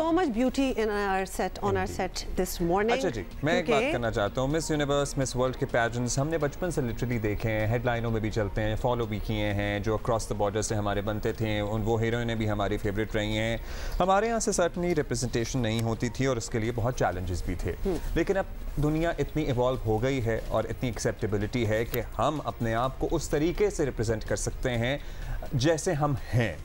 so much beauty in our set, on our set this morning. अच्छा जी, मैं एक बात करना चाहता हूँ। मिस यूनिवर्स, मिस वर्ल्ड के पैजेंट्स हमने बचपन से लिटरली देखे हैं, हेडलाइनों में भी चलते हैं, फॉलो भी किए हैं, जो अक्रॉस द बॉर्डर से हमारे बनते थे, उन वो हीरोइनें भी हमारी फेवरेट रही हैं। हमारे यहाँ से सर्टनली रिप्रेजेंटेशन नहीं होती थी और उसके लिए बहुत चैलेंजेस भी थे, लेकिन अब दुनिया इतनी इवॉल्व हो गई है और इतनी एक्सेप्टेबिलिटी है कि हम अपने आप को उस तरीके से रिप्रेजेंट कर सकते हैं जैसे हम हैं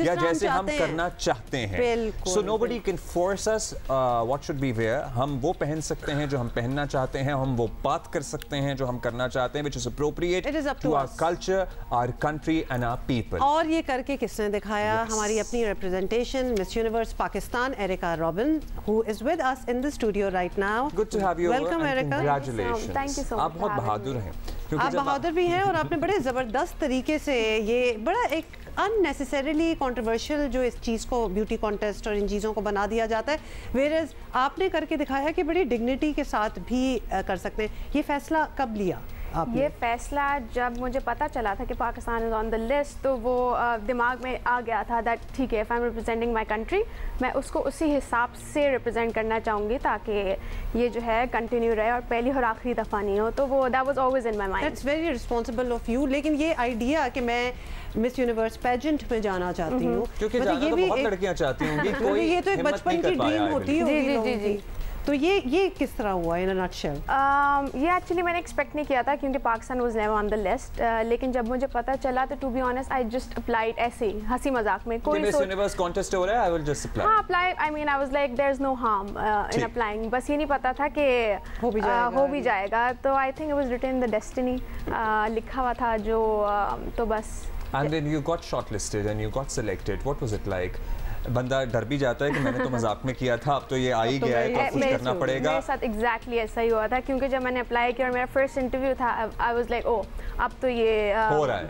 या जैसे हम करना चाहते हैं। So nobody can force us what should be wear. हम वो पहन सकते हैं जो हम पहनना चाहते हैं, हम वो बात कर सकते हैं जो हम करना चाहते हैं, which is appropriate to our culture, our country and our people. और ये करके किसने दिखाया? हमारी अपनी representation, miss universe Pakistan, Erica Robin, who is with us in the studio right now. Good to have you. Welcome Erica. Congratulations. Thank you so much. आप बहुत बहादुर हैं। आप बहादुर भी हैं और आपने बड़े ज़बरदस्त तरीके से ये बड़ा एक अननेसेसरीली कंट्रोवर्शियल जो इस चीज़ को ब्यूटी कॉन्टेस्ट और इन चीज़ों को बना दिया जाता है, वेयरएज आपने करके दिखाया कि बड़ी डिग्निटी के साथ भी कर सकते हैं। ये फैसला कब लिया आपने? ये फैसला जब मुझे पता चला था कि Pakistan is on the list, तो वो दिमाग में आ गया था दैट ठीक है, if I am representing my country, मैं उसको उसी हिसाब से रिप्रेजेंट करना चाहूँगी ताकि ये जो है कंटिन्यू रहे और पहली और आखिरी दफ़ा नहीं हो। तो वो that was always in my mind. That's very responsible of you. लेकिन ये आइडिया कि मैं मिस यूनिवर्स पेजेंट में जाना चाहती हूँ, क्योंकि जाना तो बहुत लड़कियाँ चाहती होंगी, कोई ये तो एक बचपन की ड्रीम होती है। जी। तो ये किस तरह हुआ इन अ नटशेल? ये एक्चुअली मैंने एक्सपेक्ट नहीं किया था क्योंकि Pakistan was never on the list, लेकिन जब मुझे पता चला तो to be honest I just applied ऐसे ही हंसी मजाक में। कोई मिस यूनिवर्स कॉन्टेस्ट हो रहा है, आई विल जस्ट अप्लाई। हाँ apply, I mean I was like there is no harm in applying. बस ये नहीं पता था कि हो भी जाएगा। तो I think it was written in the destiny, लिखा हुआ था जो तो बस। And then you got shortlisted and you got selected. What was it like? बंदा डर भी जाता है कि मैंने तो मजाक में किया था, अब तो ये आ ही गया है तो कुछ करना पड़ेगा। मेरे साथ एग्जैक्टली ऐसा ही हुआ था क्योंकि जब मैंने अप्लाई किया और मेरा फर्स्ट इंटरव्यू था, आई वाज लाइक ओ अब तो ये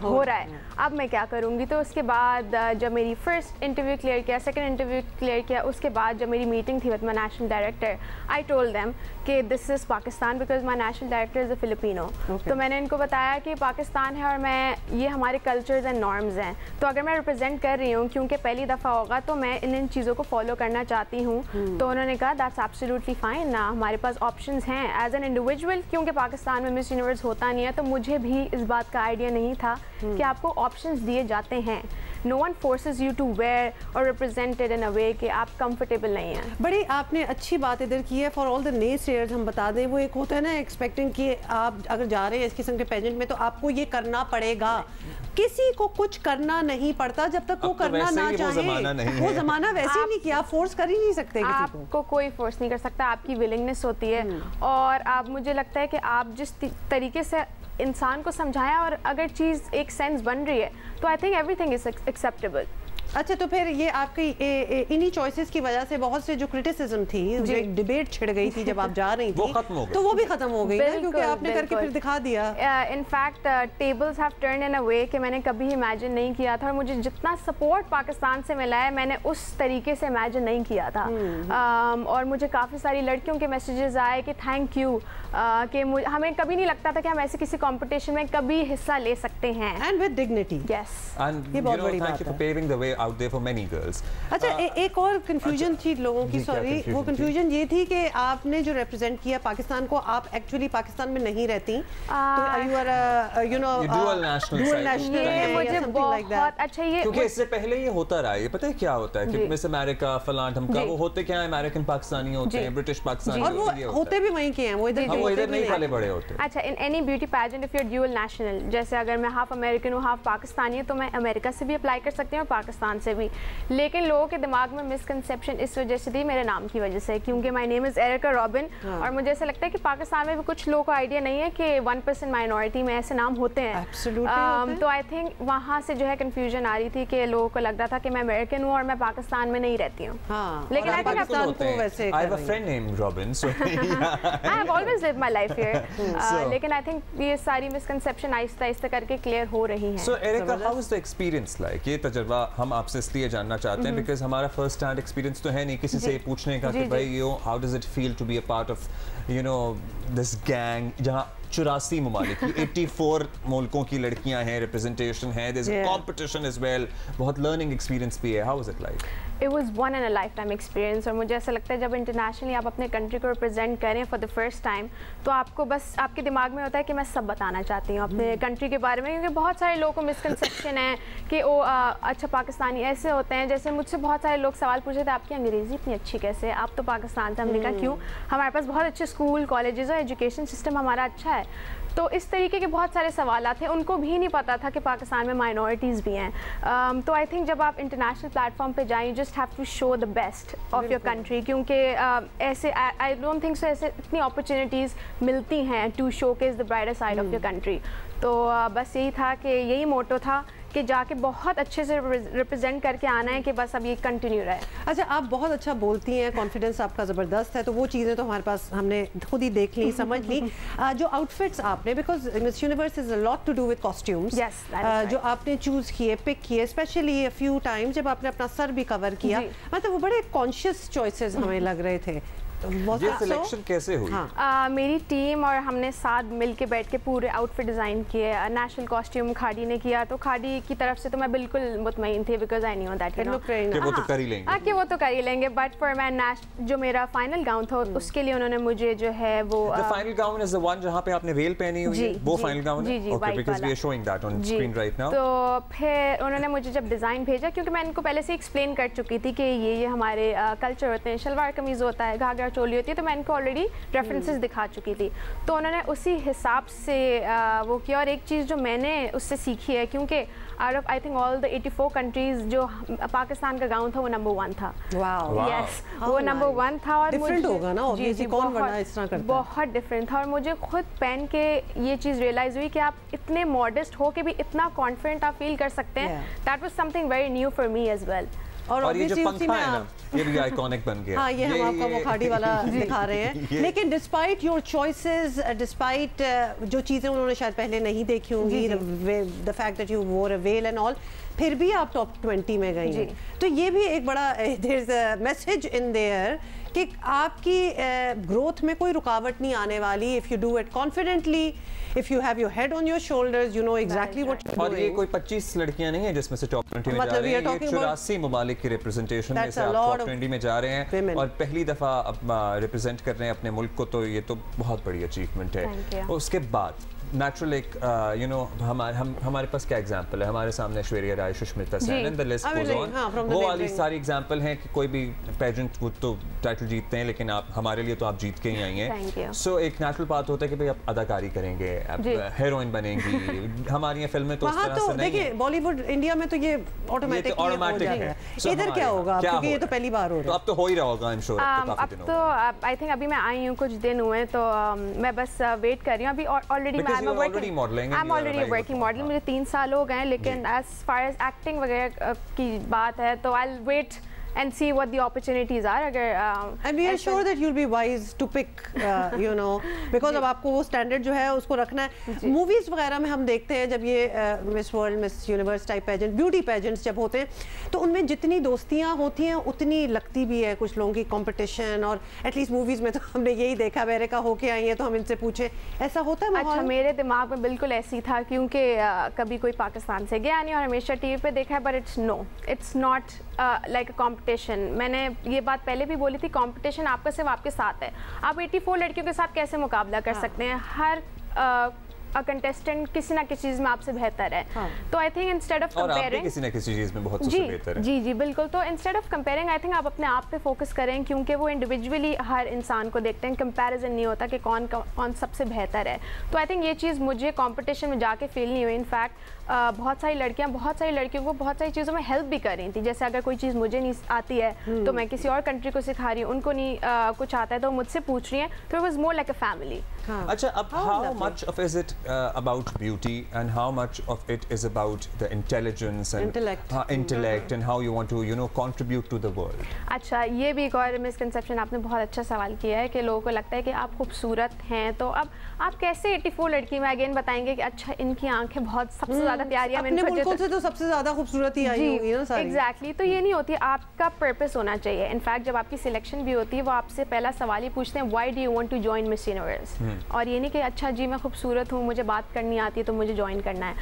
हो रहा है, अब मैं क्या करूँगी। तो उसके बाद जब मेरी फर्स्ट इंटरव्यू क्लियर किया, सेकंड इंटरव्यू क्लियर किया, उसके बाद जब मेरी मीटिंग थी with my national director, I told them कि this is Pakistan because my national director is a Filipino. तो मैंने इनको बताया कि पाकिस्तान है और मैं ये हमारे कल्चर्स एंड नॉर्म्स हैं, तो अगर मैं रिप्रेजेंट कर रही हूँ क्योंकि पहली दफ़ा होगा तो मैं इन चीज़ों को फॉलो करना चाहती हूँ। तो उन्होंने कहा दैट्स एब्सोल्युटली फाइन ना, हमारे पास ऑप्शंस हैं एज एन इंडिविजुअल, क्योंकि पाकिस्तान में मिस यूनिवर्स होता नहीं है तो मुझे भी इस बात का आइडिया नहीं था कि आपको ऑप्शंस दिए जाते हैं। No one forces you to wear और रिप्रेजेंटेड इन अ वे कि आप कंफर्टेबल नहीं हैं। बड़ी आपने अच्छी बात इधर की है। फॉर ऑल द नेसेयर्स हम बता दें, वो एक होता है ना एक्सपेक्टिंग कि आप अगर जा रहे हैं इस किस्म के पेजेंट में तो आपको ये करना पड़ेगा। किसी को कुछ करना नहीं पड़ता जब तक वो करना ना चाहे। वो जमाना वैसे ही नहीं किया, आप फोर्स कर ही नहीं सकते किसी को कोई फोर्स नहीं कर सकता, आपकी विलिंगनेस होती है। और आप, मुझे लगता है कि आप जिस तरीके से इंसान को समझाया और अगर चीज़ एक सेंस बन रही है तो I think everything is acceptable. अच्छा, तो फिर ये आपकी इन्हीं चॉइसेस की वजह से बहुत से जो क्रिटिसिज्म थी, जो एक डिबेट छिड़ गई थी जब आप जा रही थी, तो वो भी खत्म हो गई ना, क्योंकि आपने करके फिर दिखा दिया। In fact tables have turned in a way कि मैंने कभी इमेजिन नहीं किया था और मुझे जितना सपोर्ट पाकिस्तान से मिला है मैंने उस तरीके से इमेजिन नहीं किया था। और मुझे काफ़ी सारी लड़कियों के मैसेजेस आए कि थैंक यू, कि हमें कभी नहीं लगता था कि हम ऐसे किसी कंपटीशन में कभी हिस्सा ले सकते हैं। And with dignity. यस, ये बहुत बड़ी बात है। Paving the way out there for many girls. अच्छा, एक और कंफ्यूजन थी लोगों की, सॉरी, वो कंफ्यूजन ये थी कि आपने जो रिप्रेजेंट किया पाकिस्तान को, आप एक्चुअली पाकिस्तान में नहीं रहती, तो you are you know dual national. मुझे बहुत अच्छा, ये क्योंकि इससे पहले ये होता रहा है, ये पता है क्या होता है कि मिस अमेरिका फलां ढमका, वो होते क्या है, अमेरिकन पाकिस्तानी होते हैं, ब्रिटिश पाकिस्तानी, और वो होते भी वहीं के हैं, वो इधर नहीं पले बड़े होते। अच्छा, in any beauty pageant if you are dual national, जैसे अगर मैं हाफ अमेरिकन हूँ हाफ पाकिस्तानी हूँ, तो मैं अमेरिका से भी अप्लाई कर सकती हूँ और पाकिस्तान से भी। लेकिन लोगों के दिमाग में मिसकंसेप्शन इस वजह से थी, मेरे नाम की वजह से, क्योंकि my name is Erica Robin. और मुझे ऐसा लगता है कि पाकिस्तान में भी कुछ लोगों को आइडिया नहीं है कि 1% माइनॉरिटी में ऐसे नाम होते हैं। तो आई थिंक वहाँ से जो है कंफ्यूजन आ रही थी कि लोगों को लग रहा था कि मैं अमेरिकन हूँ और मैं पाकिस्तान में नहीं रहती हूँ। लेकिन आई थिंक पाकिस्तान को वैसे I have a friend named Robin, so I have always lived my life here. लेकिन आई थिंक ये सारी मिसकंसेप्शन आहिस्ता आहिस्ता करके क्लियर हो रही हैं। So Erica, how was the experience like? ये तजुर्बा हम आपसे इसलिए जानना चाहते हैं बिकॉज हमारा फर्स्ट हैंड एक्सपीरियंस तो है नहीं किसी से पूछने का कि भाई how does it feel to be a part of this gang, जहाँ 84 ममालिक की 84 मुल्कों की लड़कियां हैं, रिप्रेजेंटेशन है, there is competition as well, बहुत लर्निंग एक्सपीरियंस भी है. How was it like? It was one in a lifetime experience. और मुझे ऐसा लगता है जब इंटरनेशनली आप अपने कंट्री को रिप्रेजेंट करें फॉर द फर्स्ट टाइम, तो आपको बस आपके दिमाग में होता है कि मैं सब बताना चाहती हूँ अपने कंट्री के बारे में, क्योंकि बहुत सारे लोगों को मिसकंसेप्शन है कि ओ अच्छा पाकिस्तानी ऐसे होते हैं. जैसे मुझसे बहुत सारे लोग सवाल पूछे थे, आपकी अंग्रेज़ी इतनी अच्छी कैसे, आप तो पाकिस्तान से. हमने कहा क्यों, हमारे पास बहुत अच्छे स्कूल कॉलेजेस और एजुकेशन सिस्टम हमारा अच्छा है. तो इस तरीके के बहुत सारे सवाल थे, उनको भी नहीं पता था कि पाकिस्तान में माइनॉरिटीज़ भी हैं. तो आई थिंक जब आप इंटरनेशनल प्लेटफॉर्म पे जाएं, you just have to show the best of your country, क्योंकि ऐसे आई डोंट थिंक सो ऐसे इतनी अपॉर्चुनिटीज़ मिलती हैं to showcase the brighter side of your country. तो बस यही था कि यही मोटो था कि जाके बहुत अच्छे से रिप्रेजेंट करके आना है कि बस अब ये कंटिन्यू रहे. अच्छा, आप बहुत अच्छा बोलती हैं, कॉन्फिडेंस आपका ज़बरदस्त है, तो वो चीज़ें तो हमारे पास हमने खुद ही देख ली, समझ ली. जो आउटफिट्स आपने, because Miss Universe is a lot to do with costumes, जो आपने चूज़ किए, पिक किए, स्पेशली अ फ्यू टाइम्स जब आपने अपना सर भी कवर किया, मतलब वो बड़े कॉन्शियस चॉइसेस हमें लग रहे थे. ये सिलेक्शन कैसे हुई? मेरी टीम और हमने साथ मिलके बैठ के पूरे आउटफिट डिज़ाइन किए. नेशनल कॉस्ट्यूम खाड़ी ने किया, तो खाड़ी की तरफ से तो मैं बिल्कुल मुतमईन थी, बिकॉज आई न्यू दैट कि वो तो कर ही लेंगे. कि वो तो कर ही लेंगे. बट फॉर माय जो मेरा फाइनल गाउन था, उसके लिए उन्होंने मुझे जो है वो final gown is the one जहां पे आपने वेल पहनी हुई है, वो फाइनल गाउन है. Okay, because we are showing that on screen right now. तो फिर उन्होंने मुझे जब डिज़ाइन भेजा, क्योंकि मैं इनको पहले से एक्सप्लेन कर चुकी थी कि ये हमारे कल्चर होते हैं, शलवार कमीज़ होता है, घाघरा चोली होती है, तो मैं इनको ऑलरेडी रेफरेंसेस दिखा चुकी थी. तो उन्होंने उसी हिसाब से वो किया. और एक चीज़ जो मैंने उससे सीखी है, क्योंकि out of I think all the 84 countries जो पाकिस्तान का गाउन था वो नंबर 1 था. यस, वो नंबर 1 था. और डिफरेंट होगा ना, ऑब्वियसली कौन वरना इस तरह करता है. बहुत डिफरेंट था. और मुझे खुद पहन के ये चीज़ रियलाइज़ हुई कि आप इतने मॉडेस्ट हो के भी इतना कॉन्फिडेंट आप फील कर सकते हैं. That was something very new for me as well. और ये जो पंखा है ना, ये भी आइकॉनिक बन गया. हाँ, ये हम आपको वो खाड़ी वाला दिखा रहे हैं. लेकिन डिस्पाइट योर चॉइसेस, डिस्पाइट जो चीज़ें उन्होंने शायद पहले नहीं देखी होंगी, द फैक्ट दैट यू वोर अ वेल एंड ऑल, फिर भी आप टॉप 20 में गई हैं. तो ये भी एक बड़ा there is a message in there कि आपकी ग्रोथ में कोई रुकावट नहीं आने वाली. If you do it confidently, if you have your head on your shoulders, you know exactly what you're doing. और ये कोई 25 लड़कियां नहीं है जिसमें से टॉप 20 में जा रही हैं. ये 84 ममालिक की रिप्रेजेंटेशन में से आप टॉप 20 में जा रहे हैं और पहली दफ़ा रिप्रेजेंट कर रहे हैं अपने मुल्क को, तो ये तो बहुत बड़ी अचीवमेंट है. उसके बाद नेचुरल एक यू नो हमारे पास क्या एग्जांपल है, हमारे सामने Aishwarya Rai, Sushmita Sen and the list goes on. वो वाली सारी एग्जांपल हैं कि कोई भी पेजेंट वो तो टाइटल जीतते हैं, लेकिन आप हमारे लिए तो आप जीत के ही आई हैं. सो एक नेचुरल बात होता है कि भाई आप अदाकारी करेंगे, आप हीरोइन बनेंगी. हमारी फिल्में तो उस तरह से नहीं है. बॉलीवुड इंडिया में तो ये ऑटोमेटिक है. इधर क्या होगा, क्योंकि ये तो पहली बार हो रहा है. तो अब तो हो ही रहा होगा, आई एम श्योर. अब तो आई थिंक अभी मैं आई हूँ, कुछ दिन हुए, तो मैं बस वेट कर रही हूँ. अभी already I'm already working model. मुझे 3 साल हो गए, लेकिन as far as acting वगैरह की बात है, तो I'll wait and see what the opportunities are. अगर and we are sure that you'll be wise to pick, you know, because अब आपको वो स्टैंडर्ड जो है उसको रखना है. मूवीज़ वगैरह में हम देखते हैं जब ये Miss World, Miss Universe type pageant, beauty pageants जब होते हैं, तो उनमें जितनी दोस्तियाँ होती हैं उतनी लगती भी है कुछ लोगों की कंपटीशन. और एटलीस्ट मूवीज़ में तो हमने यही देखा, अमेरिका होके आई है तो हम इनसे पूछे, ऐसा होता है? अच्छा, मेरे दिमाग में बिल्कुल ऐसी था, क्योंकि कभी कोई पाकिस्तान से गया नहीं और हमेशा टीवी पे देखा है. But it's not like a competition. मैंने ये बात पहले भी बोली थी, कॉम्पिटिशन आपका सिर्फ आपके साथ है. आप 84 लड़कियों के साथ कैसे मुकाबला कर सकते हैं? हर कंटेस्टेंट किसी ना किसी चीज़ में आपसे बेहतर है. तो I think instead of comparing, किसी ना किसी चीज़ में बहुत सबसे बेहतर है. जी बिल्कुल. तो instead of comparing, I think आप अपने आप पे फोकस करें, क्योंकि वो इंडिविजुअली हर इंसान को देखते हैं. कंपैरिजन नहीं होता कि कौन सबसे बेहतर है. तो आई थिंक ये चीज़ मुझे कंपटीशन में जाके फील नहीं हुई. इनफैक्ट बहुत सारी लड़कियों को बहुत सारी चीज़ों में हेल्प भी कर रही थी. जैसे अगर कोई चीज़ मुझे नहीं आती है तो मैं किसी और कंट्री को सिखा रही हूँ, उनको नहीं कुछ आता है तो मुझसे पूछ रही हैं. तो it was more like a family. अच्छा, अब how much of is it about beauty and how much of it is about the intelligence and intellect and how you want to you know contribute to the world? अच्छा, ये भी एक और misconception आपने बहुत अच्छा सवाल किया है कि लोगों को लगता है कि आप खूबसूरत हैं, तो अब आप कैसे 84 लड़की में अगेन बताएंगे कि अच्छा इनकी आंखें बहुत सबसे ज़्यादा प्यारी है. अपने मुल्कों से तो सबसे ज़्यादा खूबसूरती आई होगी ना सारी. एग्जैक्टली. तो ये नहीं होती. आपका पर्पस होना चाहिए. इनफैक्ट जब आपकी सिलेक्शन भी होती है, वो आपसे पहला सवाल ही पूछते हैं, why do you want to join Miss Universe. और ये नहीं कि अच्छा जी मैं खूबसूरत हूँ, मुझे बात करनी आती है तो मुझे ज्वाइन करना है।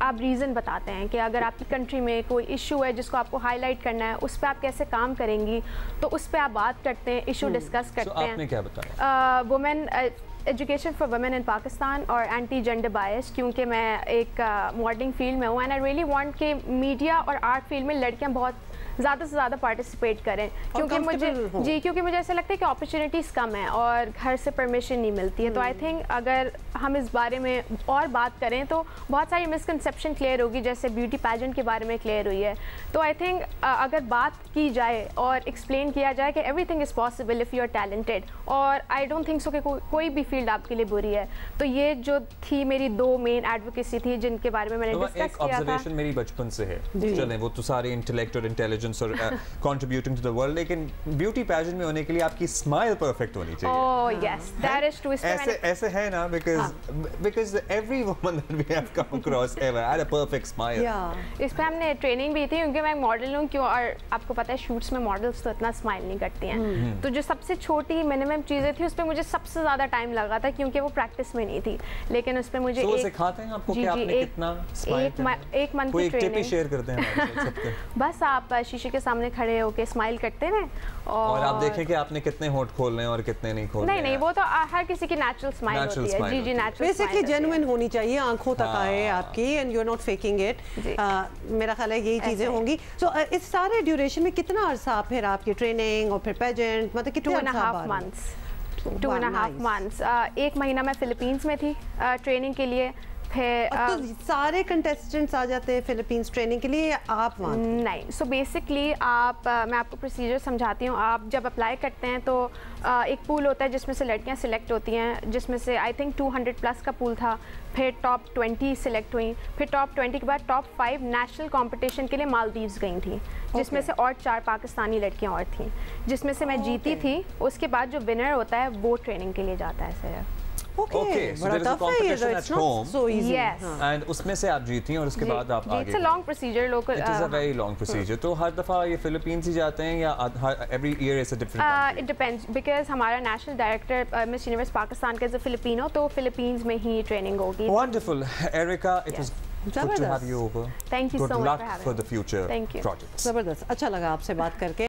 आप रीज़न बताते हैं कि अगर आपकी कंट्री में कोई इशू है जिसको आपको हाईलाइट करना है, उस पर आप कैसे काम करेंगी, तो उस पर आप बात करते हैं, इशू डिस्कस करते हैं। आपने क्या बताया? Women education for women in Pakistan और एंटी जेंडर बायस, क्योंकि मैं एक मॉडलिंग फील्ड में हूँ एंड आई रियली वांट कि मीडिया और आर्ट फील्ड में लड़कियाँ बहुत ज़्यादा से ज़्यादा पार्टिसिपेट करें, क्योंकि मुझे ऐसा लगता है कि अपॉर्चुनिटीज़ कम है और घर से परमिशन नहीं मिलती है। तो आई थिंक अगर हम इस बारे में और बात करें तो बहुत सारी मिसकंसेप्शन क्लियर होगी, जैसे ब्यूटी पैजेंट के बारे में क्लियर हुई है। तो आई थिंक अगर बात की जाए और एक्सप्लेन किया जाए कि everything is possible if you are talented, और आई डोंट थिंक सो कि कोई भी फील्ड आपके लिए बुरी है। तो ये जो थी मेरी 2 मेन एडवोकेसी थी जिनके बारे में मैंने डिस्कस किया था। मेरी बचपन से है, चलें वो तो सारे इंटेलेक्ट और इंटेलिजेंस और कंट्रीब्यूटिंग टू द वर्ल्ड, लेकिन ब्यूटी पैजेंट में होने के लिए आपकी स्माइल परफेक्ट होनी चाहिए। Oh yes, that is true. ऐसे है ना, because every woman that we have come across ever had a perfect smile. इस पे हमने ट्रेनिंग भी थी, क्योंकि मैं मॉडल हूं, क्यों, और आपको पता है शूट्स में मॉडल्स तो इतना स्माइल नहीं करती हैं। तो जो सबसे छोटी मिनिमम चीजें थी उस पे मुझे सबसे ज्यादा टाइम लगा था, क्योंकि वो प्रैक्टिस में नहीं थी। लेकिन उस पे मुझे एक सिखाते हैं आपको कि आपने कितना स्माइल, एक मंथ की ट्रेनिंग शेयर करते हैं सबके। बस आप शीशे के सामने खड़े होके स्माइल करते रहे और आप देखें कि आपने कितने होंठ खोलने हैं और कितने नहीं खोलने। नहीं, वो तो हर किसी की नेचुरल स्माइल होती है। जी नेचुरल, बेसिकली जेन्युइन होनी चाहिए, आंखों तक आए आपकी, and you are not faking it. मेरा ख्याल है यही चीजें होंगी। सो इस सारे ड्यूरेशन में कितना अरसा फिर आपकी ट्रेनिंग और फिर पेजेंट, मतलब कितने 2.5 months 2.5 months 1 महीना मैं फिलीपींस में थी ट्रेनिंग के लिए। फिर तो सारे कंटेस्टेंट्स आ जाते हैं फिलीपींस ट्रेनिंग के लिए, आप वहाँ? नहीं, सो बेसिकली मैं आपको प्रोसीजर समझाती हूँ। आप जब अप्लाई करते हैं तो एक पूल होता है जिसमें से लड़कियाँ सिलेक्ट होती हैं, जिसमें से आई थिंक 200+ का पूल था। फिर टॉप 20 सिलेक्ट हुई, फिर टॉप 20 के बाद टॉप 5 नेशनल कंपटीशन के लिए मालदीव्स गई थी, जिसमें से और 4 पाकिस्तानी लड़कियाँ और थीं, जिसमें से मैं जीती थी। उसके बाद जो विनर होता है वो ट्रेनिंग के लिए जाता है sir. Okay, so there is a competition at home, so easy. Yes. and उसमें से आप जीती हैं और उसके बाद आप आगे। It's a long procedure, local. It is a very long procedure. तो हर दफ़ा ये फिलीपींस ही जाते हैं या every year is a different country? It depends, because हमारा national director miss universe Pakistan का फिलिपिनो, तो फिलीपींस में ही ट्रेनिंग होगी। Wonderful, Erica, it was good to have you over. Thank you so much for having me. Good luck for the future projects. जबरदस्त, अच्छा लगा आपसे बात करके।